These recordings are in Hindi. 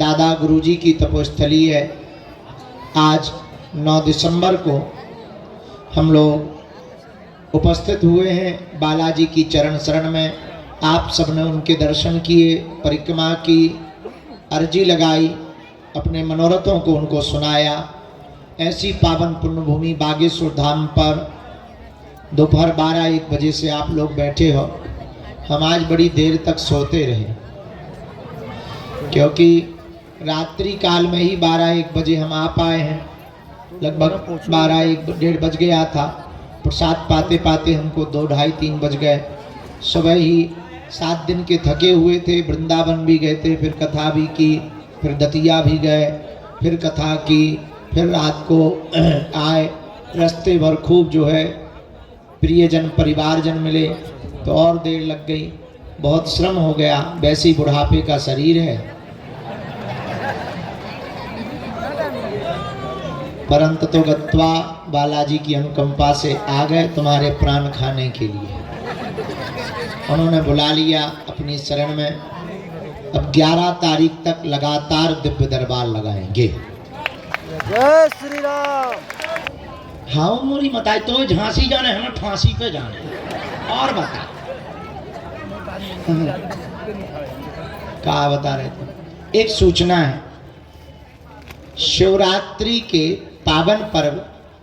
दादा गुरुजी की तपोस्थली है। आज 9 दिसंबर को हम लोग उपस्थित हुए हैं बालाजी की चरण शरण में। आप सबने उनके दर्शन किए, परिक्रमा की, अर्जी लगाई, अपने मनोरथों को उनको सुनाया। ऐसी पावन पुण्यभूमि बागेश्वर धाम पर दोपहर 12-1 बजे से आप लोग बैठे हो। हम आज बड़ी देर तक सोते रहे, क्योंकि रात्रि काल में ही 12-1 बजे हम आ पाए हैं। लगभग 12-1 बज गया था। प्रसाद पाते पाते हमको 2-2:30-3 बज गए। सुबह ही 7 दिन के थके हुए थे, वृंदावन भी गए थे, फिर कथा भी की, फिर दतिया भी गए, फिर कथा की, फिर रात को आए। रास्ते भर खूब जो है प्रियजन परिवारजन मिले तो और देर लग गई, बहुत श्रम हो गया। वैसे ही बुढ़ापे का शरीर है, परंतु तो गत्वा बालाजी की अनुकंपा से आ गए तुम्हारे प्राण खाने के लिए। उन्होंने बुला लिया अपनी शरण में। अब 11 तारीख तक लगातार दिव्य दरबार लगाएंगे। जय श्री राम। हाँ मोरी बताए तो झांसी जाने, हमें फांसी पे जाने। और बता क्या बता रहे थे? एक सूचना है, शिवरात्रि के पावन पर्व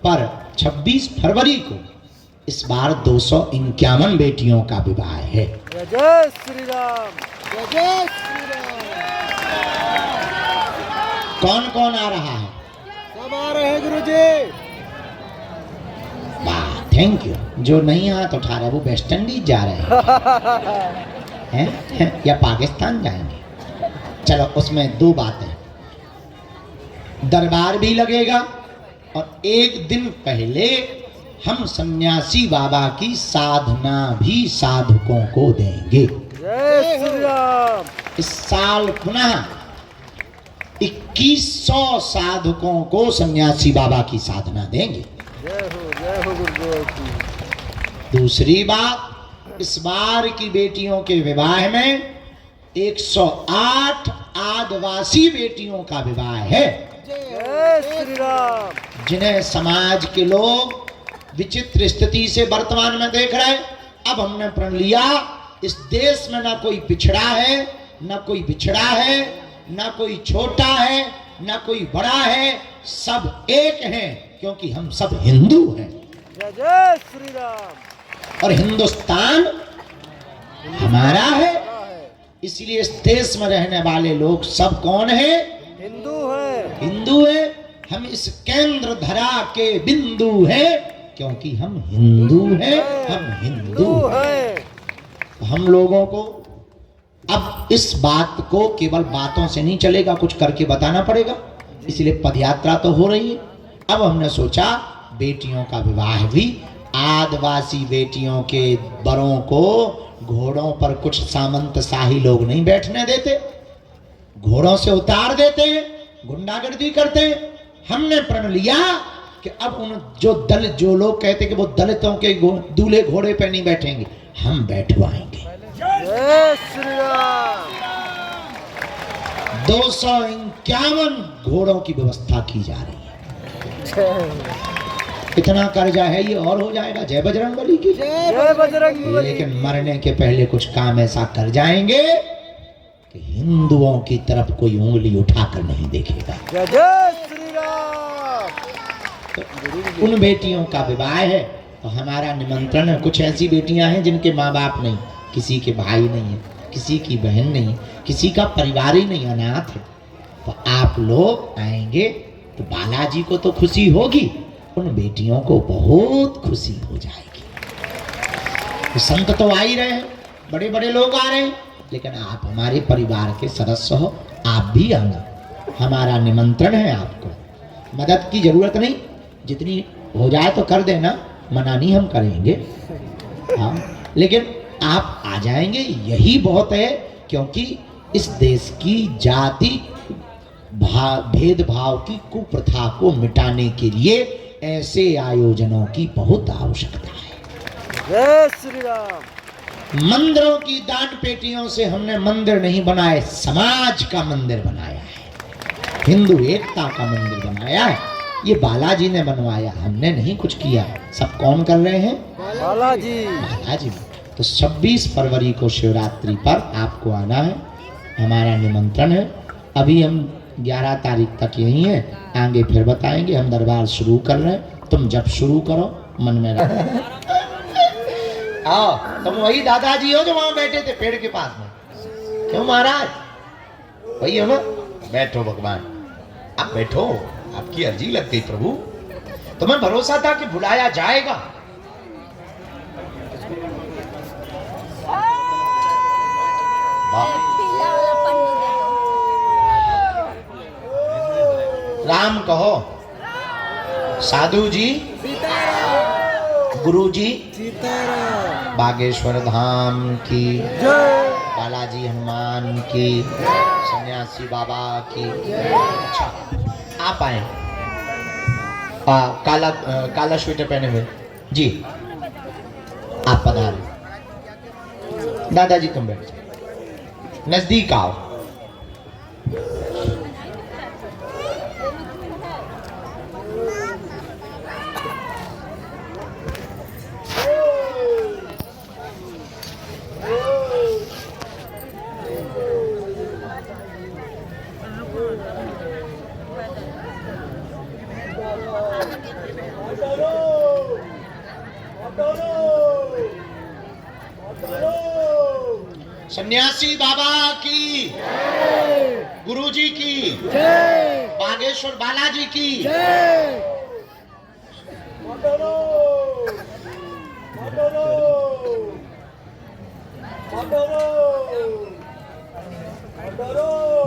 पर 26 फरवरी को इस बार 251 बेटियों का विवाह है। जय श्री राम, जय श्री राम। कौन कौन आ रहा है? सब आ रहे हैं गुरुजी। वाह, थैंक यू। जो नहीं हाथ उठा रहे वो वेस्ट इंडीज जा रहे हैं या पाकिस्तान जाएंगे। चलो, उसमें 2 बातें, दरबार भी लगेगा और एक दिन पहले हम सन्यासी बाबा की साधना भी साधकों को देंगे। जय श्री राम। इस साल पुनः 2100 साधकों को सन्यासी बाबा की साधना देंगे। जय हो गुरुदेव की। दूसरी बात, इस बार की बेटियों के विवाह में 108 आदिवासी बेटियों का विवाह है। जय श्री राम। जिन्हें समाज के लोग विचित्र स्थिति से वर्तमान में देख रहे हैं। अब हमने प्रण लिया, इस देश में ना कोई पिछड़ा है, ना कोई बिछड़ा है, ना कोई छोटा है, ना कोई बड़ा है, सब एक हैं, क्योंकि हम सब हिंदू हैं। जय श्री राम। और हिंदुस्तान हमारा है, इसलिए इस देश में रहने वाले लोग सब कौन है? हिंदू है। हिंदू है। हम इस केंद्र धरा के बिंदु है, क्योंकि हम हिंदू हैं, हम हिंदू हैं। हम लोगों को अब इस बात को केवल बातों से नहीं चलेगा, कुछ करके बताना पड़ेगा। इसलिए पदयात्रा तो हो रही है। अब हमने सोचा बेटियों का विवाह भी, आदिवासी बेटियों के बरों को घोड़ों पर कुछ सामंत शाही लोग नहीं बैठने देते, घोड़ों से उतार देते हैं, गुंडागर्दी करते हैं। हमने प्रण लिया कि अब उन जो लोग कहते कि वो दलितों के दूल्हे घोड़े पे नहीं बैठेंगे, हम बैठवाएंगे। जय श्री राम। 251 घोड़ों की व्यवस्था की जा रही है। इतना कर्जा है, ये और हो जाएगा। जय बजरंगबली की जय बजरंगबली। लेकिन मरने के पहले कुछ काम ऐसा कर जाएंगे कि हिंदुओं की तरफ कोई उंगली उठाकर नहीं देखेगा। जय श्री राम। तो उन बेटियों का विवाह है, तो हमारा निमंत्रण है। कुछ ऐसी बेटियां हैं जिनके माँ बाप नहीं, किसी के भाई नहीं है, किसी की बहन नहीं है, किसी का परिवार ही नहीं, अनाथ है। तो आप लोग आएंगे तो बालाजी को तो खुशी होगी, उन बेटियों को बहुत खुशी हो जाएगी। तो संत तो आ ही रहे हैं, बड़े बड़े लोग आ रहे हैं, लेकिन आप हमारे परिवार के सदस्य हो, आप भी आना। हमारा निमंत्रण है आपको। मदद की जरूरत नहीं, जितनी हो जाए तो कर देना, मना नहीं हम करेंगे। हाँ, लेकिन आप आ जाएंगे यही बहुत है, क्योंकि इस देश की जाति भेदभाव की कुप्रथा को मिटाने के लिए ऐसे आयोजनों की बहुत आवश्यकता है। जय श्री राम। मंदिरों की दान पेटियों से हमने मंदिर नहीं बनाए, समाज का मंदिर बनाया है। हिंदू एकता का मंदिर बनाया है। ये बालाजी ने बनवाया, हमने नहीं कुछ किया। सब कौन कर रहे हैं? बालाजी। बालाजी। तो 26 फरवरी को शिवरात्रि पर आपको आना है, हमारा निमंत्रण है। अभी हम 11 तारीख तक यही हैं, आगे फिर बताएंगे। हम दरबार शुरू कर रहे हैं, तुम जब शुरू करो मन में रखो। आओ, तुम वही दादाजी हो जो वहां बैठे थे पेड़ के पास में? क्यों महाराज? वही हो ना? बैठो भगवान, आप बैठो, आपकी अर्जी लग गई प्रभु। तुम्हें भरोसा था कि बुलाया जाएगा। राम कहो, साधु जी, गुरु जी, बागेश्वर धाम की जय, बालाजी हनुमान की, सन्यासी बाबा की। अच्छा, आप आए। काला स्वेटर पहने हुए जी, आप पधारे। दादाजी तुम बैठ जाओ, नजदीक आओ। सन्यासी बाबा की, गुरु जी की, बागेश्वर बालाजी की।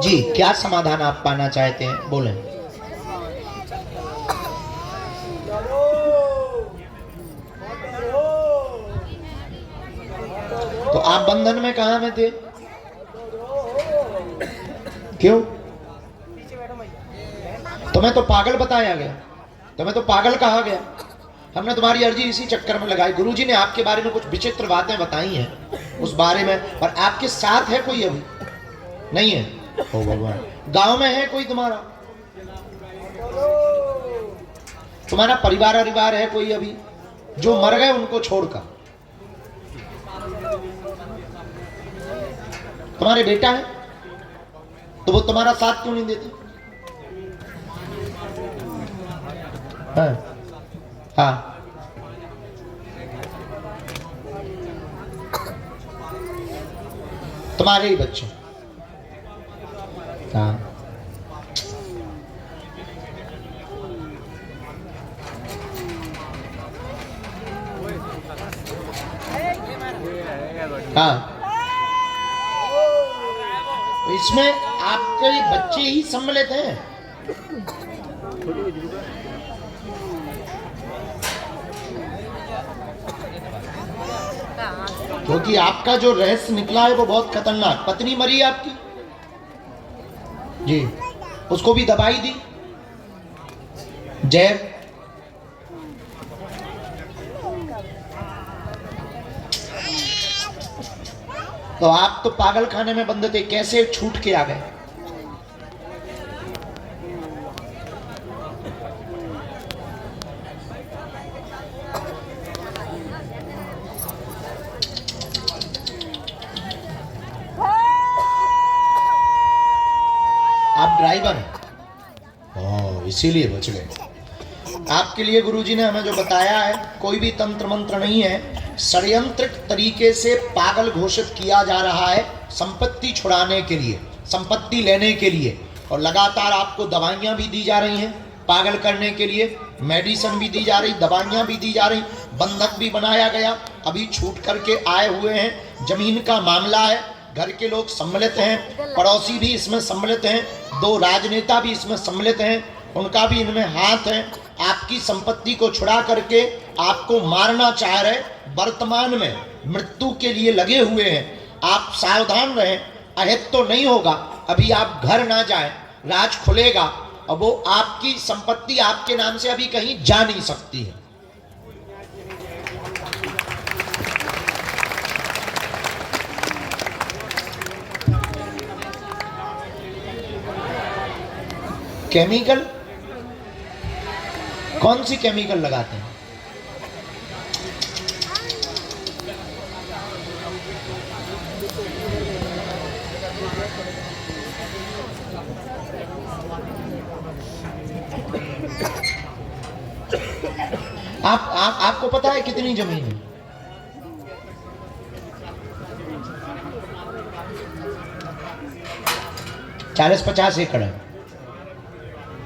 जी, क्या समाधान आप पाना चाहते हैं, बोलें। तो आप बंधन में कहां में थे? क्यों? तुम्हें तो पागल बताया गया, तुम्हें तो पागल कहा गया। हमने तुम्हारी अर्जी इसी चक्कर में लगाई। गुरुजी ने आपके बारे में कुछ विचित्र बातें बताई हैं उस बारे में, पर आपके साथ है कोई? अभी नहीं है। ओ भगवान, गांव में है कोई तुम्हारा? तुम्हारा परिवार है कोई अभी जो मर गए उनको छोड़कर? तुम्हारे बेटा है तो वो तुम्हारा साथ क्यों नहीं देते? हाँ, हाँ। तुम्हारे ही बच्चे। हाँ, हाँ। तो इसमें आपके बच्चे ही सम्मिलित हैं। क्योंकि आपका जो रहस्य निकला है वो बहुत खतरनाक। पत्नी मरी है आपकी जी, उसको भी दवाई दी जहर। तो आप तो पागल खाने में बंद थे, कैसे छूट के आ गए? आप ड्राइवर हैं, इसीलिए बच गए। आपके लिए गुरुजी ने हमें जो बताया है, कोई भी तंत्र मंत्र नहीं है, षड्यंत्रिक तरीके से पागल घोषित किया जा रहा है संपत्ति छुड़ाने के लिए, संपत्ति लेने के लिए। और लगातार आपको दवाइयाँ भी दी जा रही हैं पागल करने के लिए, मेडिसिन भी दी जा रही, दवाइयाँ भी दी जा रही, बंधक भी बनाया गया। अभी छूट करके आए हुए हैं, जमीन का मामला है, घर के लोग सम्मिलित हैं, पड़ोसी भी इसमें सम्मिलित हैं, 2 राजनेता भी इसमें सम्मिलित हैं, उनका भी इनमें हाथ है। आपकी संपत्ति को छुड़ा करके आपको मारना चाह रहे, वर्तमान में मृत्यु के लिए लगे हुए हैं। आप सावधान रहें, अहित तो नहीं होगा। अभी आप घर ना जाएं, राज खुलेगा और वो आपकी संपत्ति आपके नाम से अभी कहीं जा नहीं सकती है। केमिकल? कौन सी केमिकल लगाते हैं? आपको पता है कितनी जमीन है? चालीस 50 एकड़ है।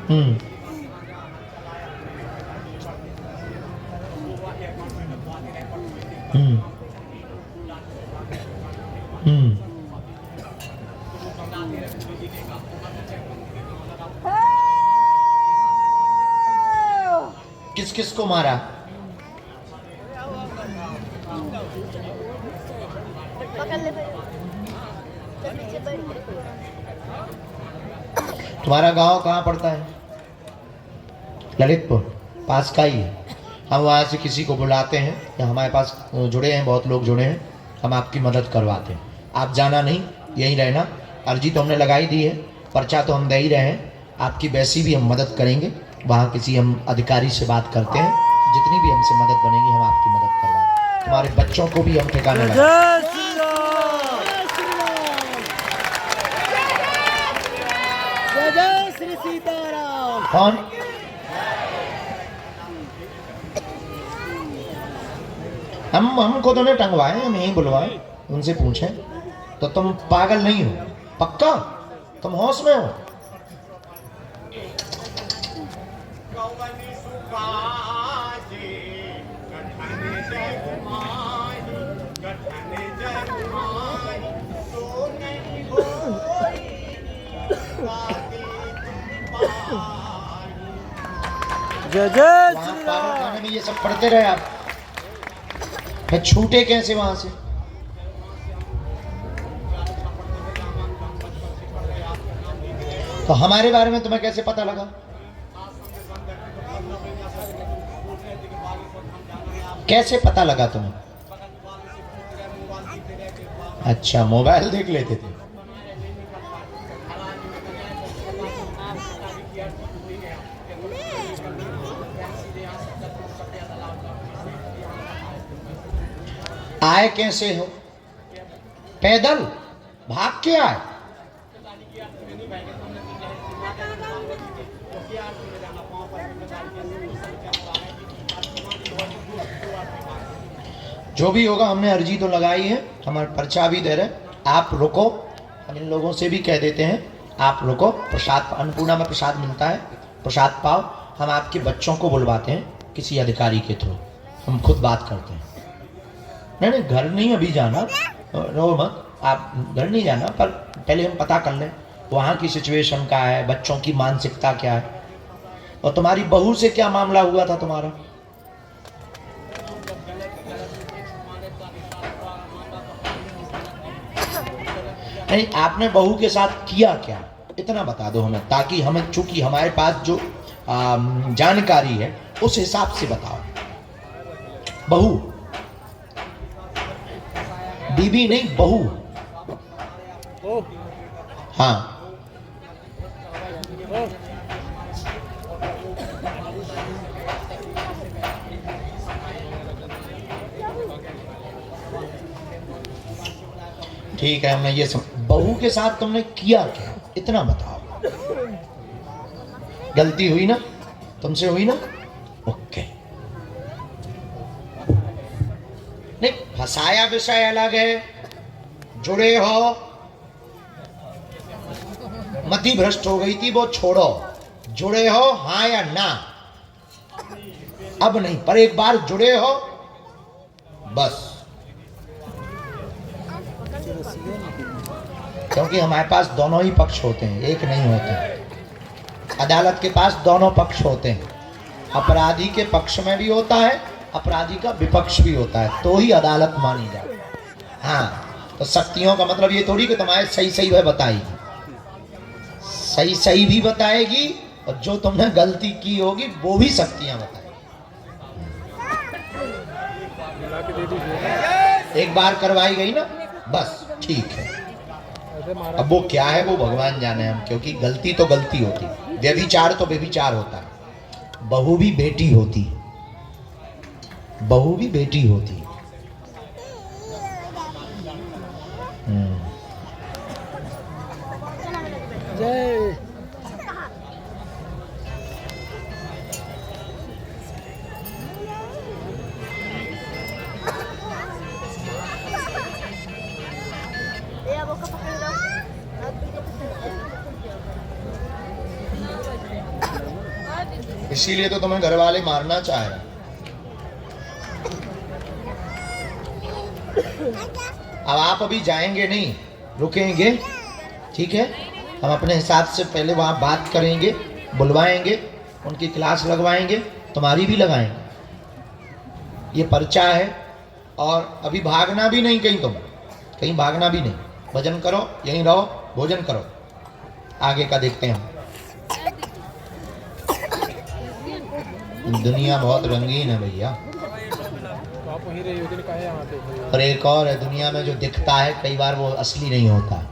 हम्म। किस किस को मारा? तुम्हारा गांव कहाँ पड़ता है? ललितपुर पास का ही है। हम वहाँ से किसी को बुलाते हैं या हमारे पास जुड़े हैं, बहुत लोग जुड़े हैं, हम आपकी मदद करवाते हैं। आप जाना नहीं, यहीं रहना। अर्जी तो हमने लगाई दी है, पर्चा तो हम दे ही रहे हैं। आपकी वैसी भी हम मदद करेंगे। वहाँ किसी हम अधिकारी से बात करते हैं, जितनी भी हमसे मदद बनेगी हम आपकी मदद करवाएंगे। तुम्हारे बच्चों को भी हम ठिकाने लगाएंगे। जय श्री सीताराम। कौन? हमको तो नहीं टंगवाए, हम यहीं बुलवाए, उनसे पूछें। तो तुम पागल नहीं हो? पक्का तुम होश में हो? जय जय श्री पागल खाने राम। में ये सब पढ़ते रहे आप, फिर छूटे कैसे वहां से? तो हमारे बारे में तुम्हें कैसे पता लगा? कैसे पता लगा तुम्हें? अच्छा, मोबाइल देख लेते थे। आए कैसे हो? पैदल भाग के आए? जो भी होगा, हमने अर्जी तो लगाई है, हमारे पर्चा भी दे रहे। आप रुको, हम इन लोगों से भी कह देते हैं आप रुको। प्रसाद, अन्नपूर्णा में प्रसाद मिलता है, प्रसाद पाओ। हम आपके बच्चों को बुलवाते हैं किसी अधिकारी के थ्रू, हम खुद बात करते हैं। नहीं, घर नहीं अभी जाना, रो मत, आप घर नहीं जाना, पर पहले हम पता कर लें वहाँ की सिचुएशन क्या है, बच्चों की मानसिकता क्या है। और तुम्हारी बहू से क्या मामला हुआ था तुम्हारा? नहीं, आपने बहू के साथ किया क्या, इतना बता दो हमें, ताकि हमें, चूंकि हमारे पास जो जानकारी है उस हिसाब से बताओ। बहू, बीबी नहीं, बहू। हाँ, ठीक है, मैं ये सब, बहू के साथ तुमने किया क्या, इतना बताओ। गलती हुई ना, तुमसे हुई ना? ओके। नहीं, फंसाया विषय अलग है, जुड़े हो, मति भ्रष्ट हो गई थी वो छोड़ो, जुड़े हो हाँ या ना, अब नहीं, पर एक बार जुड़े हो बस। क्योंकि हमारे पास दोनों ही पक्ष होते हैं, एक नहीं होते। अदालत के पास दोनों पक्ष होते हैं, अपराधी के पक्ष में भी होता है, अपराधी का विपक्ष भी होता है, तो ही अदालत मानी जाए। हाँ, तो शक्तियों का मतलब ये थोड़ी कि तुम्हारे सही सही वह बताएगी, सही सही भी बताएगी, और जो तुमने गलती की होगी वो भी शक्तियां बताएगी। एक बार करवाई गई ना, बस ठीक है। अब वो क्या है वो भगवान जाने हम, क्योंकि गलती तो गलती होती, व्यभिचार तो व्यभिचार होता, बहू भी बेटी होती, बहू भी बेटी होती। जय इसीलिए तो तुम्हें घर वाले मारना चाह रहे। अब आप अभी जाएंगे नहीं, रुकेंगे, ठीक है? हम अपने हिसाब से पहले वहाँ बात करेंगे, बुलवाएंगे, उनकी क्लास लगवाएंगे, तुम्हारी भी लगाएंगे। ये पर्चा है और अभी भागना भी नहीं कहीं, तुम कहीं भागना भी नहीं, भजन करो, यहीं रहो, भोजन करो, आगे का देखते हैं हम। दुनिया बहुत रंगीन है भैया, और एक और है, दुनिया में जो दिखता है कई बार वो असली नहीं होता।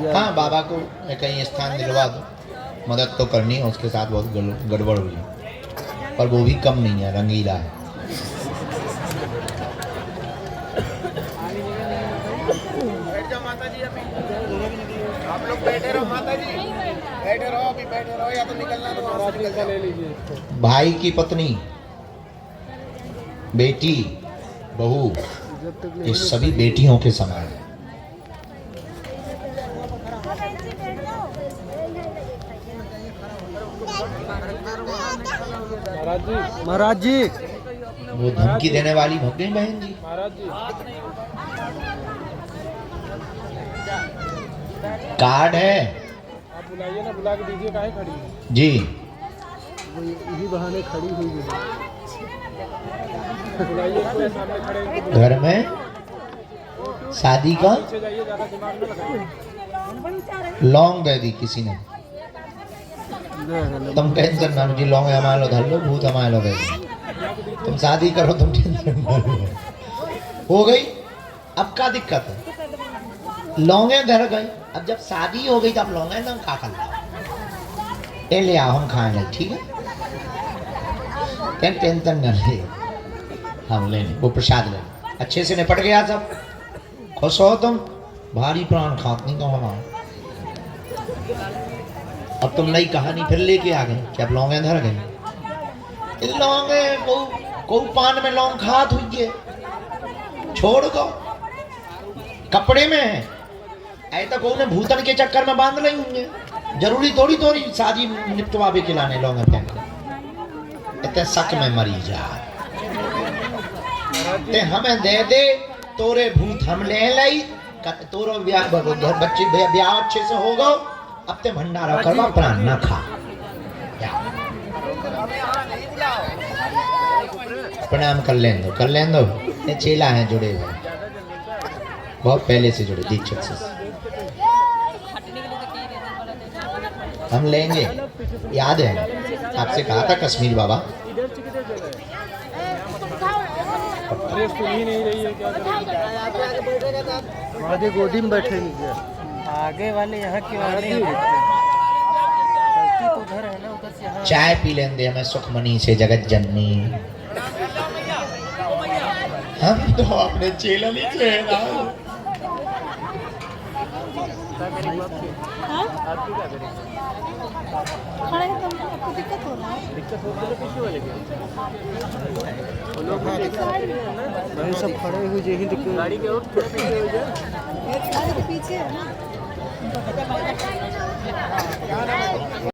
हाँ, बाबा को कहीं स्थान दिलवा दो, मदद तो करनी है, उसके साथ बहुत गड़बड़ हुई है, पर वो भी कम नहीं है, रंगीला है। बैठ जाओ माता जी, अभी आप लोग बैठे रहो, माता जी बैठे रहो, अभी बैठे रहो, या तो निकलना तो ले लीजिए। भाई की पत्नी, बेटी, बहू, ये सभी बेटियों के समान है। महाराज जी वो धमकी देने वाली भग गई बहन जी। महाराज जी कार्ड है, आप बुलाइए ना, बुला के दीजिए, काहे खड़ी है जी? वो यही बहाने खड़ी हुई है, बुलाइए इसको, सामने खड़े हैं। घर में शादी का पीछे जाइए, ज़्यादा दिमाग न लगाइए। लौंग दे दी किसी ने, तुम टेंशन ना जी, लौंग हमारे लो धर लो, भूत हमारे लो दे दो, तुम शादी करो, तुम टेंशन ना लो। हो गई, अब क्या दिक्कत है? लौंगे धर गई, अब जब शादी हो गई तो अब लौंगे ना खा कर लो, ले आओ हम खाएंगे, ठीक है? टेंशन न ले, हम ले वो प्रसाद ले, अच्छे से निपट गया सब, खुश हो तुम, भारी प्राण खात नहीं तो हमारा। अब तुम नई कहानी फिर लेके आ गए कि अब लौंगे धर गए, लौंगे को पान में लौंग खात हुई है, छोड़ दो, कपड़े में है, ऐसा को ने भूतन के चक्कर में बांध रही होंगे, जरूरी थोड़ी थोड़ी शादी निपटवावे के लाने लौंगे इतने शक में मरी जा, ते हमें दे दे, तोरे भूत हम ले लाई, तोरो ब्याह बच्चे ब्याह अच्छे से होगा, अब ते भंडारा करवा, प्राण ना खा। प्रणाम कर लें दो, कर लें दो, ये चेला हैं जुड़े हुए, बहुत पहले से जुड़े, दीक्षित से। हम लेंगे, याद है आपसे कहा था कश्मीर बाबा, अरे सुन ही नहीं रही है, क्या करें? आगे गोदी में बैठेंगे, आगे वाले यहाँ की वाले तो उधर है ना, उधर से चाय पी लेंगे हमें सुखमनी से जगत जननी, हम तो अपने चेला नहीं चेला। आपकी क्या करें? खड़े हैं तो आपको दिक्कत हो रहा है? दिक्कत हो तो पीछे वाले के वो लोग भाई सब खड़े हुए यही दिक्कत, गाड़ी के और थोड़ा पीछे हो जाए, गाड़ी के पीछे है ना।